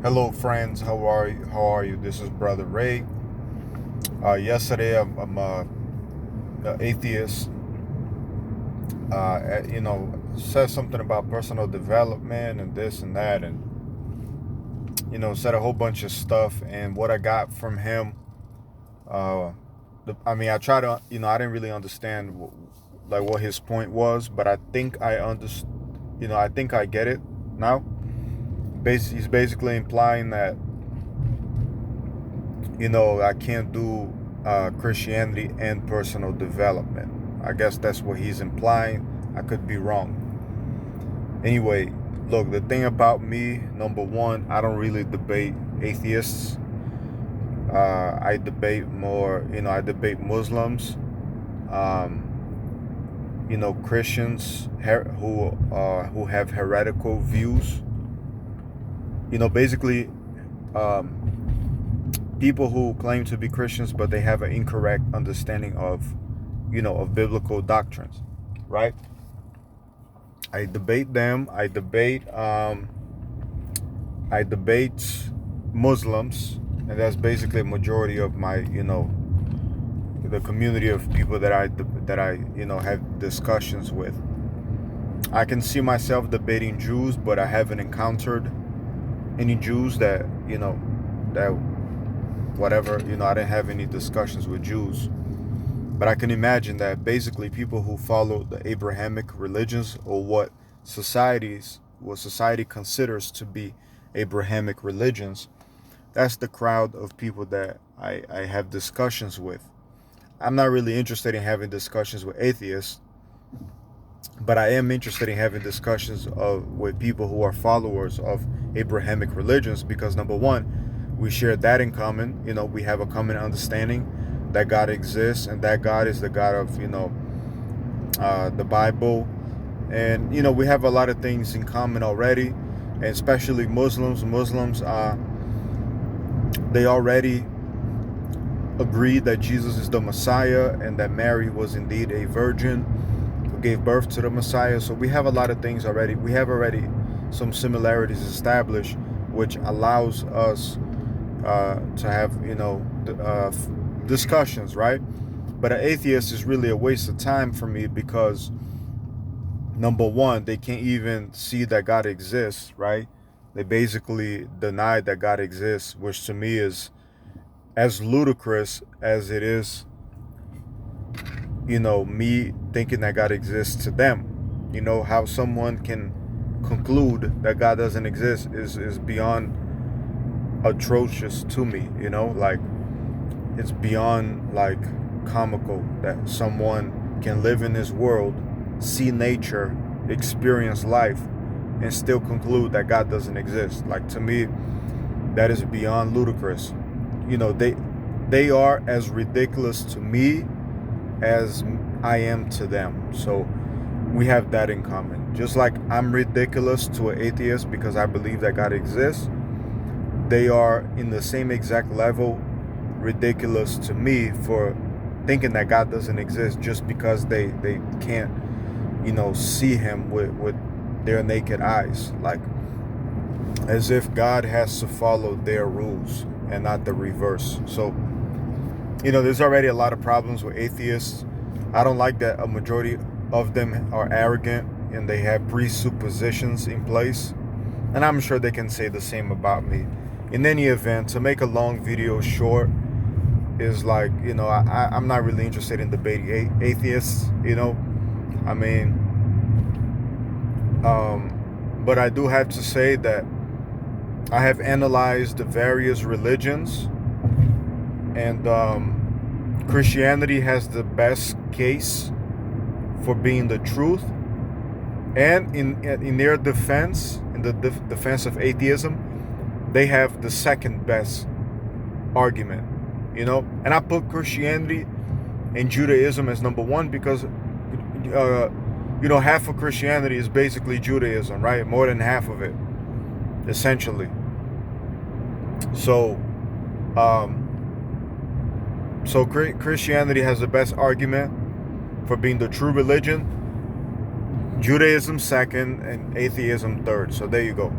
Hello, friends. How are you? This is Brother Ray. Yesterday, I'm a atheist. Said something about personal development and this and that, and said a whole bunch of stuff. And what I got from him, I try to, I didn't really understand like what his point was, but I think I understand. I think I get it now. He's basically implying that I can't do Christianity and personal development. I guess that's what he's implying. I could be wrong. Anyway, look, the thing about me, number one, I don't really debate atheists. I debate more, I debate Muslims, um, Christians who have heretical views. Basically, people who claim to be Christians, but they have an incorrect understanding of biblical doctrines, right? I debate them. I debate Muslims, and that's basically a majority of my, the community of people that I have discussions with. I can see myself debating Jews, but I haven't encountered any Jews that whatever, I didn't have any discussions with Jews. But I can imagine that basically people who follow the Abrahamic religions, or what society considers to be Abrahamic religions, that's the crowd of people that I have discussions with. I'm not really interested in having discussions with atheists, but I am interested in having discussions with people who are followers of Abrahamic religions, because number one, we share that in common. We have a common understanding that God exists, and that God is the God of the Bible, and we have a lot of things in common already, and especially Muslims. They already agree that Jesus is the Messiah, and that Mary was indeed a virgin who gave birth to the Messiah. So we have a lot of things already. We have already some similarities established, which allows us to have discussions, right? But an atheist is really a waste of time for me, because number one, they can't even see that God exists, right? They basically deny that God exists, which to me is as ludicrous as it is, me thinking that God exists to them. How someone can conclude that God doesn't exist is beyond atrocious to me, like it's beyond like comical that someone can live in this world, see nature, experience life, and still conclude that God doesn't exist. Like, to me, that is beyond ludicrous. They are as ridiculous to me as I am to them. So we have that in common. Just like I'm ridiculous to an atheist because I believe that God exists, they are in the same exact level ridiculous to me for thinking that God doesn't exist, just because they can't see him with their naked eyes, like as if God has to follow their rules and not the reverse. So there's already a lot of problems with atheists. I don't like that a majority of them are arrogant and they have presuppositions in place, and I'm sure they can say the same about me. In any event, to make a long video short, is like, I'm not really interested in debating atheists. I mean, but I do have to say that I have analyzed the various religions, and Christianity has the best case for being the truth. And in their defense, in the defense of atheism, they have the second best argument. And I put Christianity and Judaism as number one because half of Christianity is basically Judaism, right? More than half of it, essentially. So Christianity has the best argument for being the true religion, Judaism second, and atheism third. So there you go.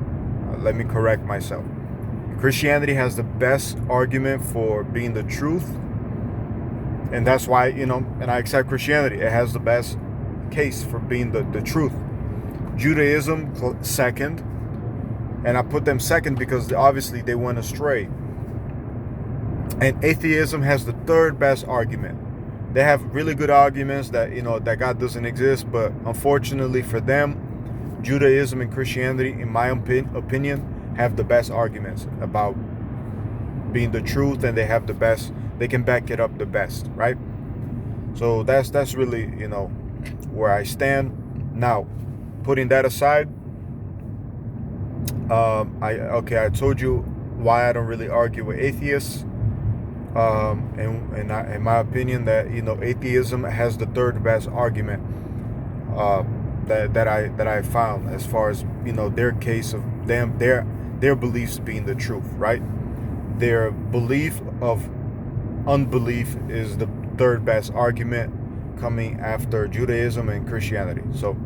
Let me correct myself. Christianity has the best argument for being the truth, and that's why, and I accept Christianity. It has the best case for being the truth. Judaism second, and I put them second because obviously they went astray. And atheism has the third best argument. They have really good arguments that that God doesn't exist, but unfortunately for them, Judaism and Christianity, in my opinion, have the best arguments about being the truth, and they have the best. They can back it up the best, right? So that's really where I stand. Now, putting that aside, I told you why I don't really argue with atheists. In my opinion, that atheism has the third best argument that I found, as far as their case of them their beliefs being the truth, right? Their belief of unbelief is the third best argument, coming after Judaism and Christianity. So,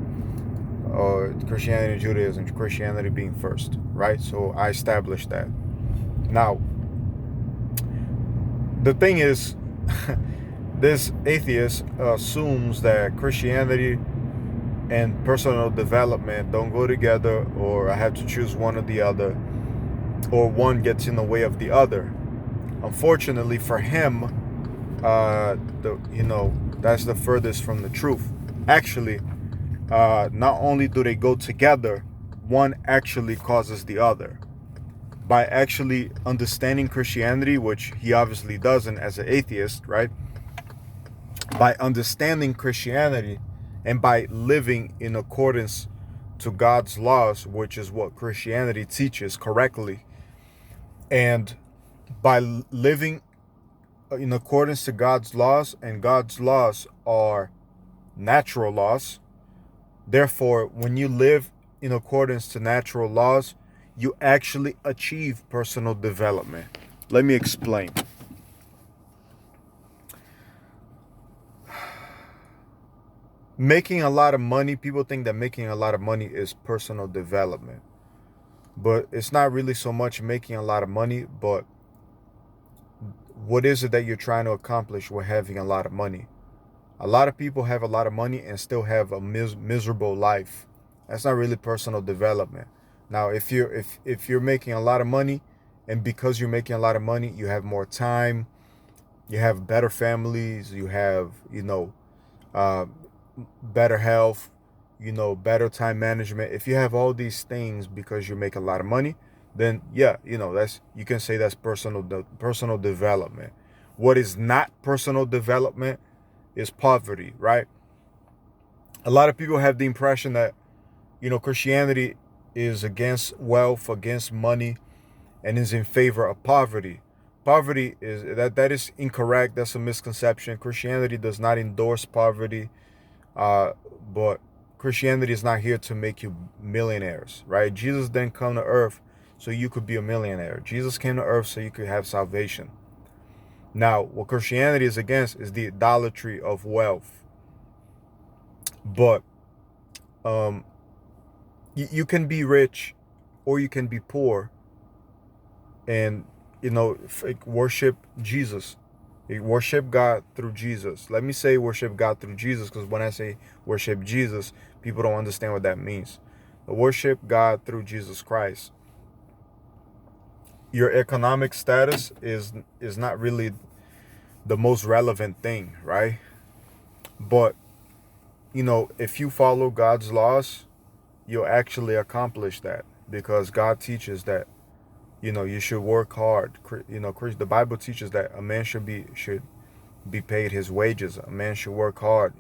Christianity and Judaism, Christianity being first, right? So I established that. Now, the thing is, this atheist assumes that Christianity and personal development don't go together, or I have to choose one or the other, or one gets in the way of the other. Unfortunately for him, that's the furthest from the truth. Actually, not only do they go together, one actually causes the other. By actually understanding Christianity, which he obviously doesn't as an atheist, right? By understanding Christianity and by living in accordance to God's laws, which is what Christianity teaches correctly, and by living in accordance to God's laws, and God's laws are natural laws. Therefore, when you live in accordance to natural laws, you actually achieve personal development. Let me explain. Making a lot of money, people think that making a lot of money is personal development. But it's not really so much making a lot of money, but what is it that you're trying to accomplish with having a lot of money? A lot of people have a lot of money and still have a miserable life. That's not really personal development. Now, if you're making a lot of money, and because you're making a lot of money, you have more time, you have better families, you have better health, better time management. If you have all these things because you make a lot of money, then yeah, that's, you can say that's personal development. What is not personal development is poverty, right? A lot of people have the impression that Christianity is against wealth, against money, and is in favor of poverty. Poverty that is incorrect. That's a misconception. Christianity does not endorse poverty, but Christianity is not here to make you millionaires, right? Jesus didn't come to earth so you could be a millionaire. Jesus came to earth so you could have salvation. Now, what Christianity is against is the idolatry of wealth. But you can be rich or you can be poor and worship Jesus. Worship God through Jesus. Let me say worship God through Jesus, because when I say worship Jesus, people don't understand what that means. Worship God through Jesus Christ. Your economic status is not really the most relevant thing, right? But if you follow God's laws, you'll actually accomplish that, because God teaches that you should work hard. The Bible teaches that a man should be paid his wages. A man should work hard.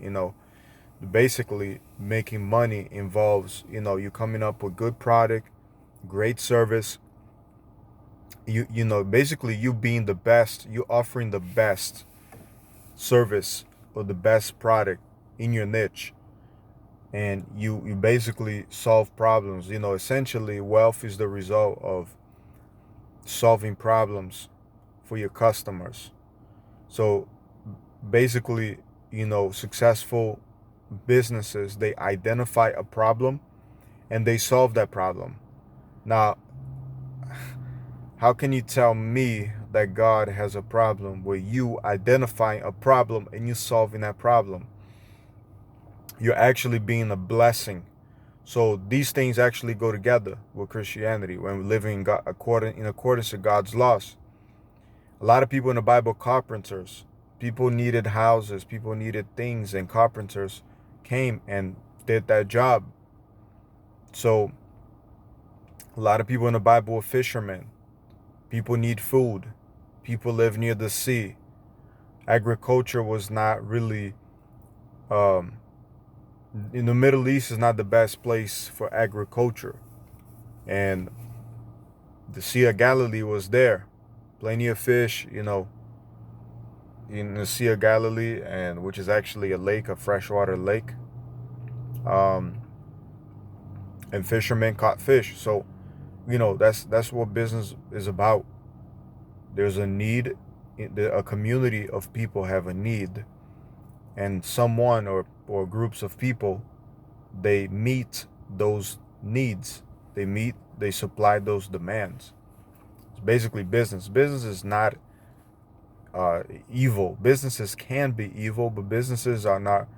Basically making money involves you coming up with good product, great service. Basically you being the best, you offering the best service or the best product in your niche, and you basically solve problems. Essentially wealth is the result of solving problems for your customers. So basically, successful businesses, they identify a problem and they solve that problem. Now, How can you tell me that God has a problem with you identifying a problem and you solving that problem? You're actually being a blessing. So these things actually go together with Christianity when we're living in accordance to God's laws. A lot of people in the Bible, carpenters, people needed houses, people needed things, and carpenters came and did that job. So a lot of people in the Bible were fishermen. People need food. People live near the sea. Agriculture was not really, um, in the Middle East is not the best place for agriculture. And the Sea of Galilee was there. Plenty of fish, in the Sea of Galilee, and which is actually a lake, a freshwater lake. Um, and fishermen caught fish. So, that's what business is about. There's a need, a community of people have a need, and someone or groups of people, they meet those needs. They supply those demands. It's basically business. Business is not evil. Businesses can be evil, but businesses are not,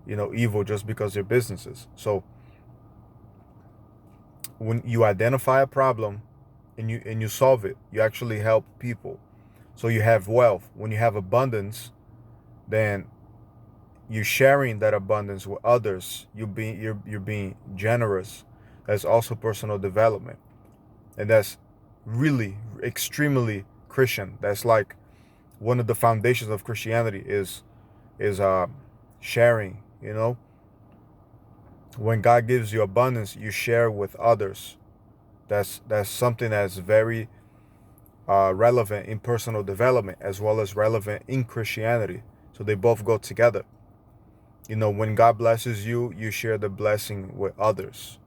evil just because they're businesses. So when you identify a problem and you solve it, you actually help people. So you have wealth. When you have abundance, then you're sharing that abundance with others. You're being generous. That's also personal development, and that's really extremely Christian. That's like one of the foundations of Christianity is sharing. When God gives you abundance, you share with others. That's something that's very relevant in personal development as well as relevant in Christianity. So they both go together. When God blesses you, you share the blessing with others.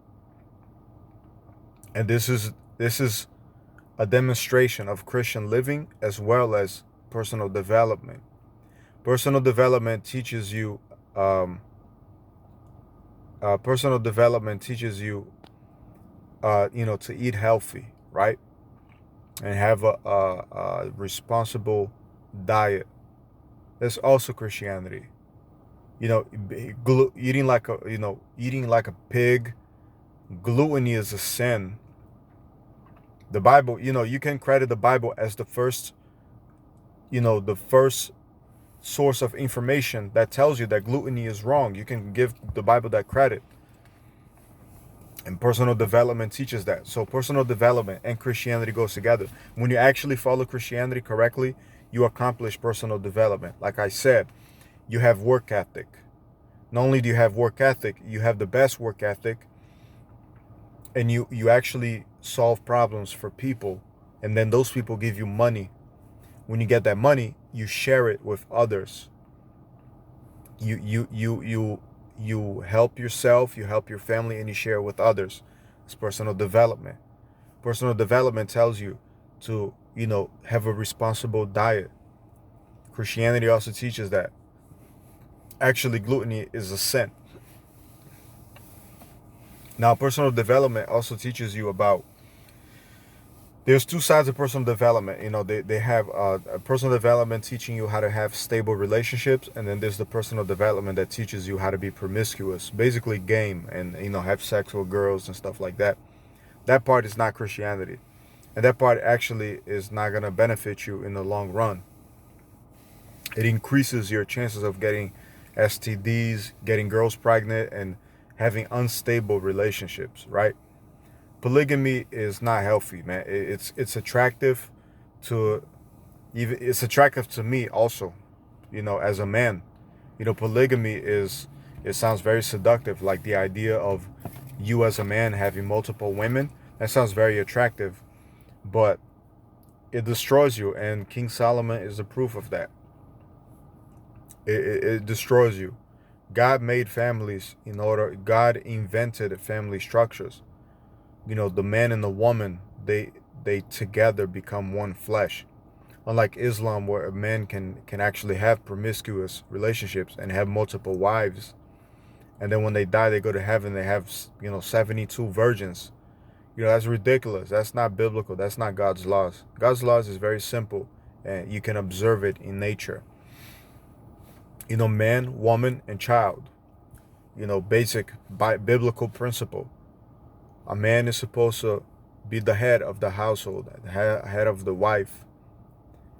And this is a demonstration of Christian living as well as personal development. Personal development teaches you to eat healthy, right? And have a responsible diet. That's also Christianity. Eating like a pig. Gluttony is a sin. The Bible, you can credit the Bible as the first source of information that tells you that gluttony is wrong. You can give the Bible that credit. And personal development teaches that. So personal development and Christianity goes together. When you actually follow Christianity correctly, you accomplish personal development. Like I said, you have work ethic. Not only do you have work ethic, you have the best work ethic, and you actually solve problems for people, and then those people give you money. When you get that money, you share it with others. You help yourself, you help your family, and you share it with others. It's personal development. Personal development tells you to, have a responsible diet. Christianity also teaches that actually gluttony is a sin. Now, personal development also teaches you about, there's two sides of personal development. They have personal development teaching you how to have stable relationships, and then there's the personal development that teaches you how to be promiscuous, basically game, and have sex with girls and stuff like that. That part is not Christianity, and that part actually is not going to benefit you in the long run. It increases your chances of getting STDs, getting girls pregnant, and having unstable relationships, right? Polygamy is not healthy, man. It's attractive to it's attractive to me also, as a man. Polygamy it sounds very seductive, like the idea of you as a man having multiple women. That sounds very attractive, but it destroys you, and King Solomon is the proof of that. It destroys you. God made families God invented family structures. The man and the woman, they together become one flesh. Unlike Islam, where a man can actually have promiscuous relationships and have multiple wives, and then when they die, they go to heaven. They have 72 virgins. You know, that's ridiculous. That's not biblical. That's not God's laws. God's laws is very simple, and you can observe it in nature. You know, man, woman, and child. You know, basic biblical principle. A man is supposed to be the head of the household, head of the wife.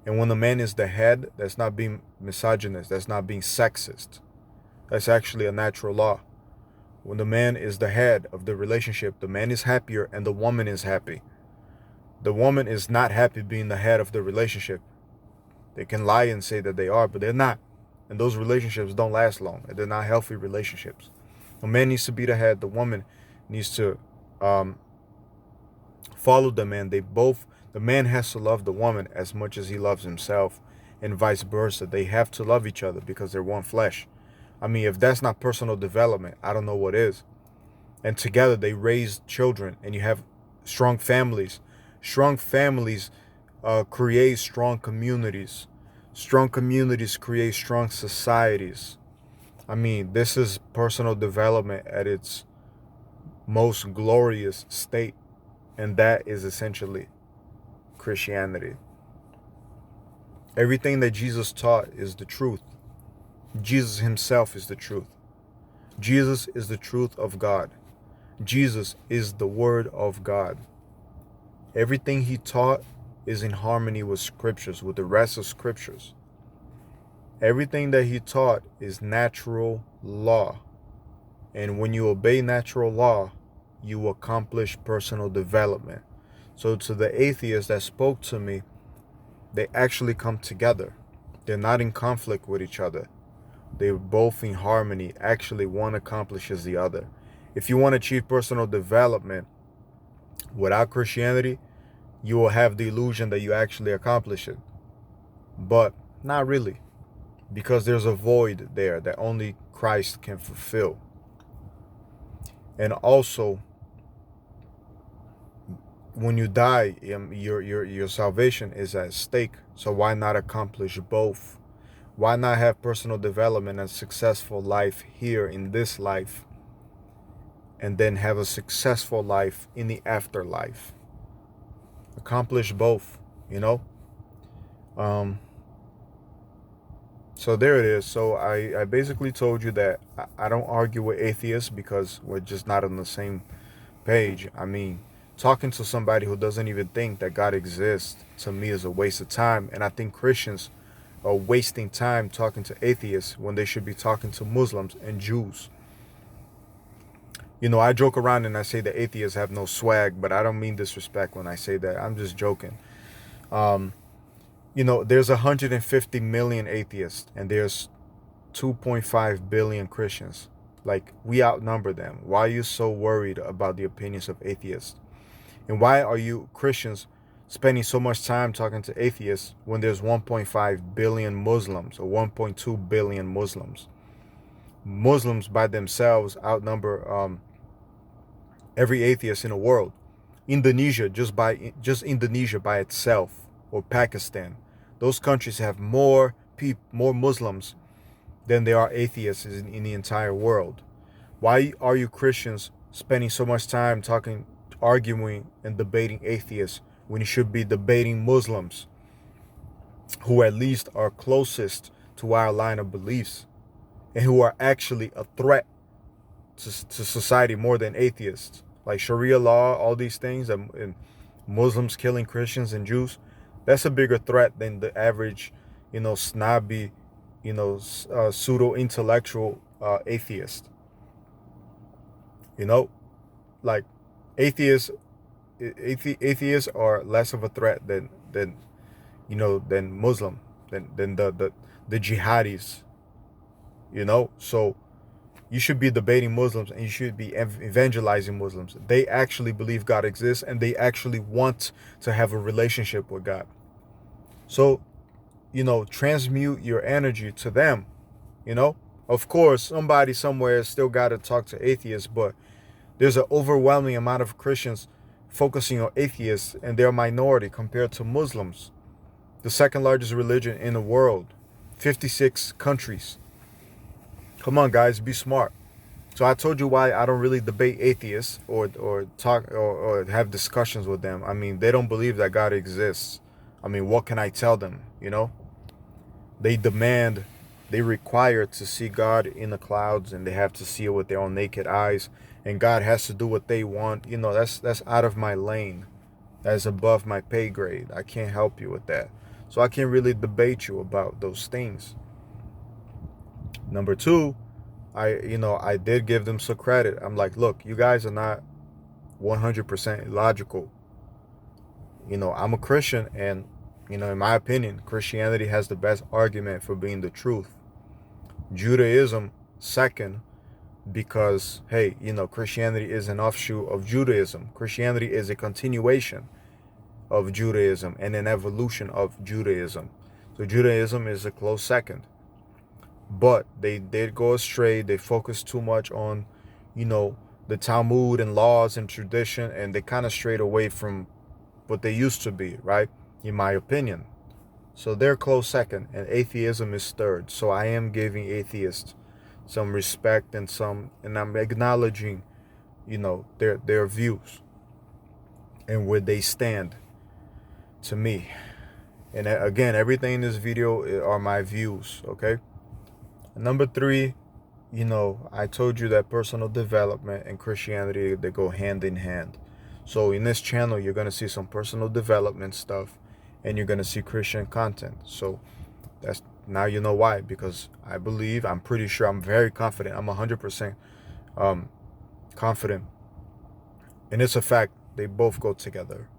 And when the man is the head, that's not being misogynist, that's not being sexist. That's actually a natural law. When the man is the head of the relationship, the man is happier and the woman is happy. The woman is not happy being the head of the relationship. They can lie and say that they are, but they're not. And those relationships don't last long. They're not healthy relationships. The man needs to be the head. The woman needs to follow the man. The man has to love the woman as much as he loves himself, and vice versa. They have to love each other because they're one flesh. I mean, if that's not personal development, I don't know what is. And together they raise children, and you have strong families. Strong families create strong communities. Strong communities create strong societies. I mean, this is personal development at its most glorious state, and that is essentially Christianity. Everything that Jesus taught is the truth. Jesus himself is the truth. Jesus is the truth of God. Jesus is the Word of God. Everything he taught is in harmony with scriptures, with the rest of scriptures. Everything that he taught is natural law. And when you obey natural law, you accomplish personal development. So to the atheists that spoke to me, they actually come together. They're not in conflict with each other. They're both in harmony. Actually, one accomplishes the other. If you want to achieve personal development without Christianity, you will have the illusion that you actually accomplish it. But not really, because there's a void there that only Christ can fulfill. And also, when you die, your salvation is at stake. So why not accomplish both? Why not have personal development and successful life here in this life, and then have a successful life in the afterlife? Accomplish both, you know? So there it is. So I basically told you that I don't argue with atheists because we're just not on the same page. I mean, talking to somebody who doesn't even think that God exists, to me, is a waste of time. And I think Christians are wasting time talking to atheists when they should be talking to Muslims and Jews. You know, I joke around and I say that atheists have no swag, but I don't mean disrespect when I say that. I'm just joking. You know, there's 150 million atheists and there's 2.5 billion Christians. Like, we outnumber them. Why are you so worried about the opinions of atheists? And why are you Christians spending so much time talking to atheists when there's 1.5 billion Muslims or 1.2 billion Muslims? Muslims by themselves outnumber every atheist in the world. Indonesia, just Indonesia by itself, or Pakistan, those countries have more Muslims than there are atheists in the entire world. Why are you Christians spending so much time arguing and debating atheists when you should be debating Muslims, who at least are closest to our line of beliefs and who are actually a threat to society more than atheists? Like Sharia law, all these things, and Muslims killing Christians and Jews, that's a bigger threat than the average, snobby, pseudo-intellectual atheist. Like atheists are less of a threat than Muslim, than the jihadis. So you should be debating Muslims and you should be evangelizing Muslims. They actually believe God exists and they actually want to have a relationship with God. So, transmute your energy to them. Of course, somebody somewhere still got to talk to atheists, but there's an overwhelming amount of Christians focusing on atheists, and they're a minority compared to Muslims, the second largest religion in the world, 56 countries. Come on, guys, be smart. So I told you why I don't really debate atheists or talk or have discussions with them. I mean, they don't believe that God exists. I mean, what can I tell them? You know, they demand, they require to see God in the clouds, and they have to see it with their own naked eyes. And God has to do what they want. You know, that's out of my lane. That's above my pay grade. I can't help you with that. So I can't really debate you about those things. Number two, I did give them some credit. I'm like, look, you guys are not 100% logical. I'm a Christian, and in my opinion, Christianity has the best argument for being the truth. Judaism second, because hey, Christianity is an offshoot of Judaism. Christianity is a continuation of Judaism and an evolution of Judaism. So Judaism is a close second. But they did go astray. They focused too much on, the Talmud and laws and tradition, and they kind of strayed away from what they used to be, right? In my opinion. So they're close second, and atheism is third. So I am giving atheists some respect and I'm acknowledging, their views and where they stand to me. And again, everything in this video are my views, okay? Number three, I told you that personal development and Christianity, they go hand in hand. So in this channel, you're going to see some personal development stuff, and you're going to see Christian content. So that's, now you know why, because I'm pretty sure, I'm very confident, I'm 100% confident, and it's a fact, they both go together.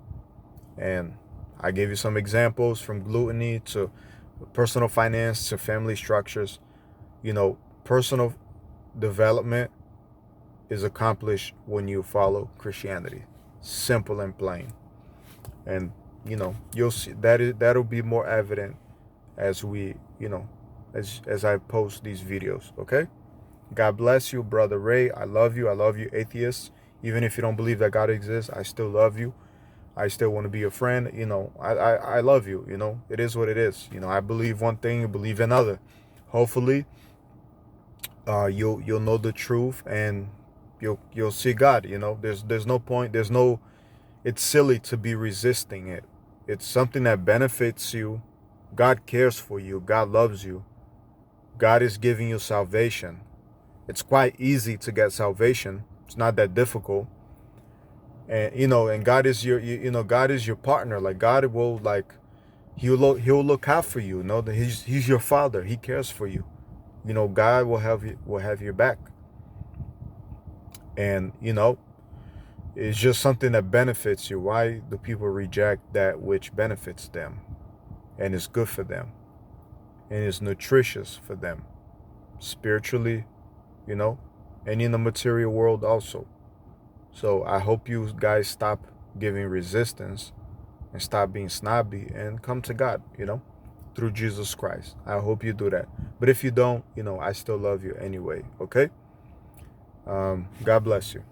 And I gave you some examples, from gluttony to personal finance to family structures. Personal development is accomplished when you follow Christianity. Simple and plain. And you'll see that'll be more evident as we, as I post these videos, okay? God bless you, Brother Ray. I love you, atheists. Even if you don't believe that God exists, I still love you. I still want to be a friend. I love you. It is what it is. I believe one thing, you believe another. Hopefully, you'll know the truth, and you'll see God. There's no point. It's silly to be resisting it. It's something that benefits you. God cares for you. God loves you. God is giving you salvation. It's quite easy to get salvation. It's not that difficult. And and God is God is your partner. Like, God will, like, he'll look out for you. That he's your father. He cares for you. God will have your back. And it's just something that benefits you. Why do people reject that which benefits them and is good for them and is nutritious for them spiritually, and in the material world also? So I hope you guys stop giving resistance and stop being snobby and come to God, through Jesus Christ. I hope you do that. But if you don't, I still love you anyway, okay? God bless you.